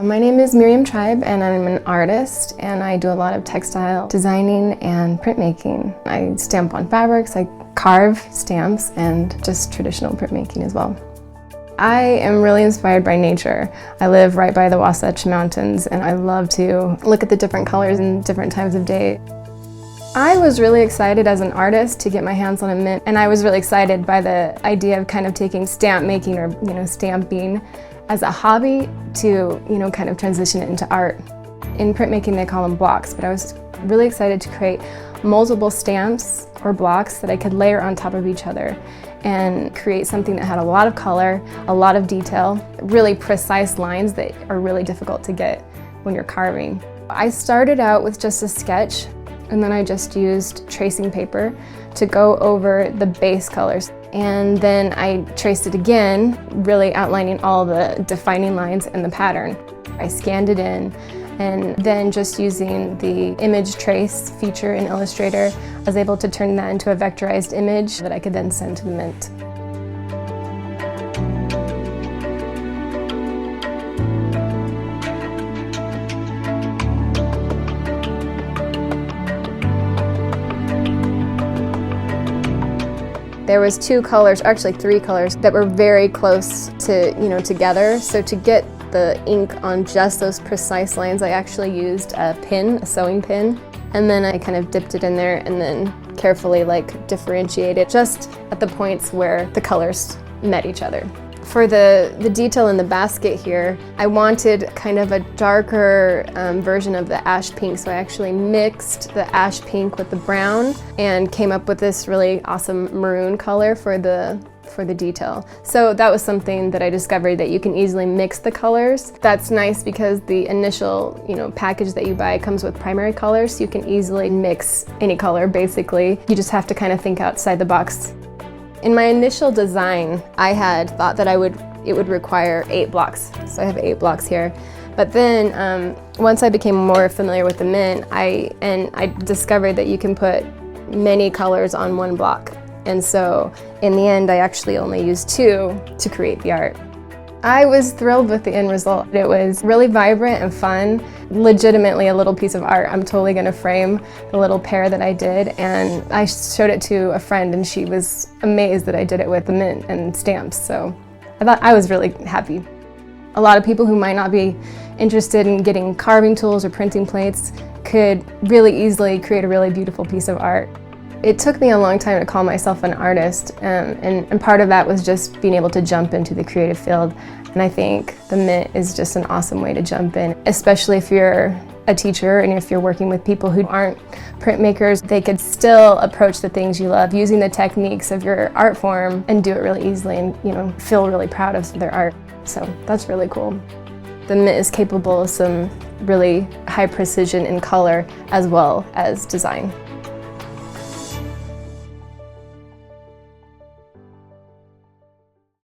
My name is Miriam Tribe and I'm an artist, and I do a lot of textile designing and printmaking. I stamp on fabrics, I carve stamps, and just traditional printmaking as well. I am really inspired by nature. I live right by the Wasatch Mountains and I love to look at the different colors and different times of day. I was really excited as an artist to get my hands on a mint, and I was really excited by the idea of kind of taking stamp making or stamping as a hobby to kind of transition it into art. In printmaking they call them blocks, but I was really excited to create multiple stamps or blocks that I could layer on top of each other and create something that had a lot of color, a lot of detail, really precise lines that are really difficult to get when you're carving. I started out with just a sketch, and then I just used tracing paper to go over the base colors. And then I traced it again, really outlining all the defining lines and the pattern. I scanned it in, and then just using the image trace feature in Illustrator, I was able to turn that into a vectorized image that I could then send to the mint. There was two colors, actually three colors, that were very close to, together. So to get the ink on just those precise lines, I actually used a pin, a sewing pin, and then I kind of dipped it in there and then carefully differentiated just at the points where the colors met each other. For the detail in the basket here, I wanted kind of a darker version of the ash pink, so I actually mixed the ash pink with the brown and came up with this really awesome maroon color for the detail. So that was something that I discovered, that you can easily mix the colors. That's nice because the initial package that you buy comes with primary colors, so you can easily mix any color basically. You just have to kind of think outside the box. In my initial design, I had thought that it would require 8 blocks. So I have 8 blocks here. But then once I became more familiar with the mint, I discovered that you can put many colors on one block. And so in the end, I actually only used 2 to create the art. I was thrilled with the end result. It was really vibrant and fun, legitimately a little piece of art. I'm totally gonna frame the little pear that I did, and I showed it to a friend and she was amazed that I did it with the mint and stamps, so I was really happy. A lot of people who might not be interested in getting carving tools or printing plates could really easily create a really beautiful piece of art. It took me a long time to call myself an artist, and part of that was just being able to jump into the creative field. And I think the mint is just an awesome way to jump in, especially if you're a teacher and if you're working with people who aren't printmakers. They could still approach the things you love using the techniques of your art form and do it really easily and feel really proud of their art. So that's really cool. The mint is capable of some really high precision in color as well as design.